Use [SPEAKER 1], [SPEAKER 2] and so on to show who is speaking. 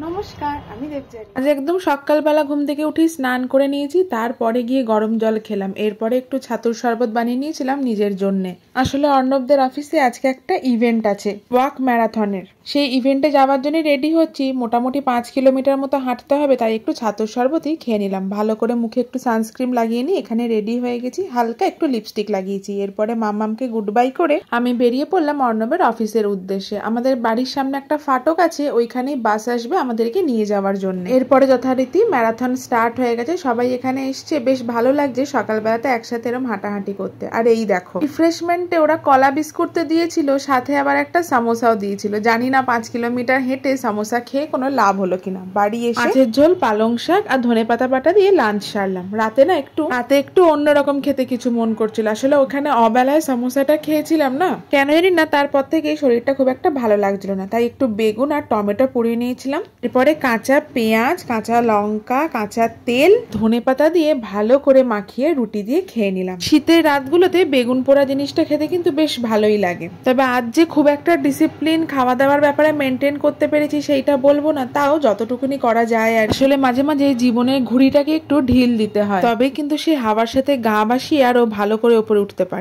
[SPEAKER 1] নমস্কার, আমি দেবযানী।
[SPEAKER 2] আজ একদম সকালবেলা ঘুম থেকে উঠে স্নান করে নিয়েছি, তারপরে গিয়ে গরম জল খেলাম। এরপরে একটু ছাতুর শরবত বানিয়ে নিয়েছিলাম নিজের জন্য। আসলে অর্ণবদের অফিসে আজকে একটা ইভেন্ট আছে, ওয়াক ম্যারাথনের। সেই ইভেন্টে যাওয়ার জন্য রেডি হচ্ছি। মোটামুটি 5 কিলোমিটার মতো হাঁটতে হবে, তাই একটু ছাতুর শরবতই খেয়ে নিলাম। ভালো করে মুখে একটু সানস্ক্রিন লাগিয়ে নিয়ে এখানে রেডি হয়ে গেছি। হালকা একটু লিপস্টিক লাগিয়েছি। এরপরে মাম্মামকে গুড বাই করে আমি বেরিয়ে পড়লাম অর্ণবের অফিসের উদ্দেশ্যে। আমাদের বাড়ির সামনে একটা ফাটক আছে, ওইখানেই বাস আসবে আমাদেরকে নিয়ে যাওয়ার জন্য। এরপরে যথারীতি ম্যারাথন স্টার্ট হয়ে গেছে। সবাই এখানে এসছে, বেশ ভালো লাগছে সকালবেলাতে একসাথে এরকম হাঁটাহাঁটি করতে। আর এই দেখো, রিফ্রেশমেন্টে ওরা কলা বিস্কুট তো দিয়েছিল, সাথে আবার একটা সামোসাও দিয়েছিল। জানি না 5 কিলোমিটার হেঁটে সামোসা খেয়ে কোনো লাভ হলো কিনা। বাড়ি এসে মাছের ঝোল, পালং শাক আর ধনেপাতা বাটা দিয়ে লাঞ্চ সারলাম। রাতে একটু অন্যরকম খেতে কিছু মন করছিল। আসলে ওখানে অবেলায় সামোসাটা খেয়েছিলাম না, কেন জানি না, তারপর থেকে শরীরটা খুব একটা ভালো লাগছিল না। তাই একটু বেগুন আর টমেটো পুড়িয়ে নিয়েছিলাম। এরপরে কাঁচা পেঁয়াজ, কাঁচা লঙ্কা, কাঁচা তেল, ধনেপাতা দিয়ে ভালো করে মাখিয়ে রুটি দিয়ে খেয়ে নিলাম। শীতের রাতগুলোতে বেগুন পোড়া জিনিসটা খেতে কিন্তু বেশ ভালোই লাগে। তবে আজ যে খুব একটা ডিসিপ্লিন খাওয়া দাওয়ার ব্যাপারে মেনটেন করতে পেরেছি সেইটা বলবো না, তাও যতটুকুনি করা যায়। আর আসলে মাঝে মাঝে জীবনের ঘুড়িটাকে একটু ঢিল দিতে হয়, তবে কিন্তু সে হাওয়ার সাথে গা ভাসিয়ে আরো ভালো করে উপরে উঠতে পারে।